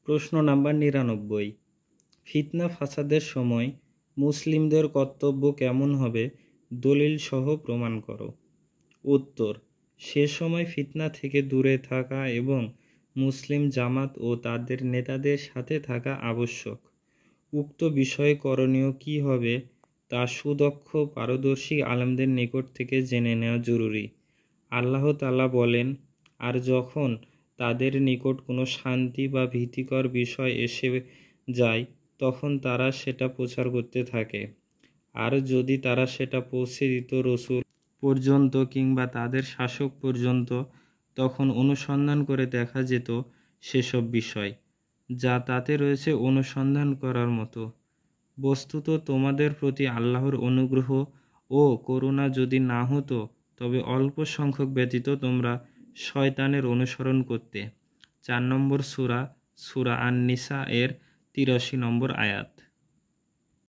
প্রশ্ন নাম্বার ৯৯। ফিতনা ফাসাদের সময় মুসলিমদের কর্তব্য কেমন হবে দলিল সহ প্রমাণ করো। উত্তর, সে সময় ফিতনা থেকে দূরে থাকা এবং মুসলিম জামাত ও তাদের নেতাদের সাথে থাকা আবশ্যক। উক্ত বিষয়ে করণীয় কী হবে তা সুদক্ষ পারদর্শী আলেমদের নিকট থেকে জেনে নেওয়া জরুরি। আল্লাহ তাআলা বলেন, আর যখন তাদের নিকট কোনো শান্তি বা ভীতিকর বিষয় এসে যায় তখন তারা সেটা প্রচার করতে থাকে। আর যদি তারা সেটা পৌঁছে দিত রসূল পর্যন্ত কিংবা তাদের শাসক পর্যন্ত, তখন অনুসন্ধান করে দেখা যেত সেসব বিষয় যা তাতে রয়েছে অনুসন্ধান করার মতো। বস্তুত তোমাদের প্রতি আল্লাহর অনুগ্রহ ও করুণা যদি না হতো তবে অল্প সংখ্যক ব্যতীত তোমরা শয়তানের অনুসরণ করতে। ৪ নম্বর সূরা, সূরা আন-নিসা এর ৮৩ নম্বর আয়াত।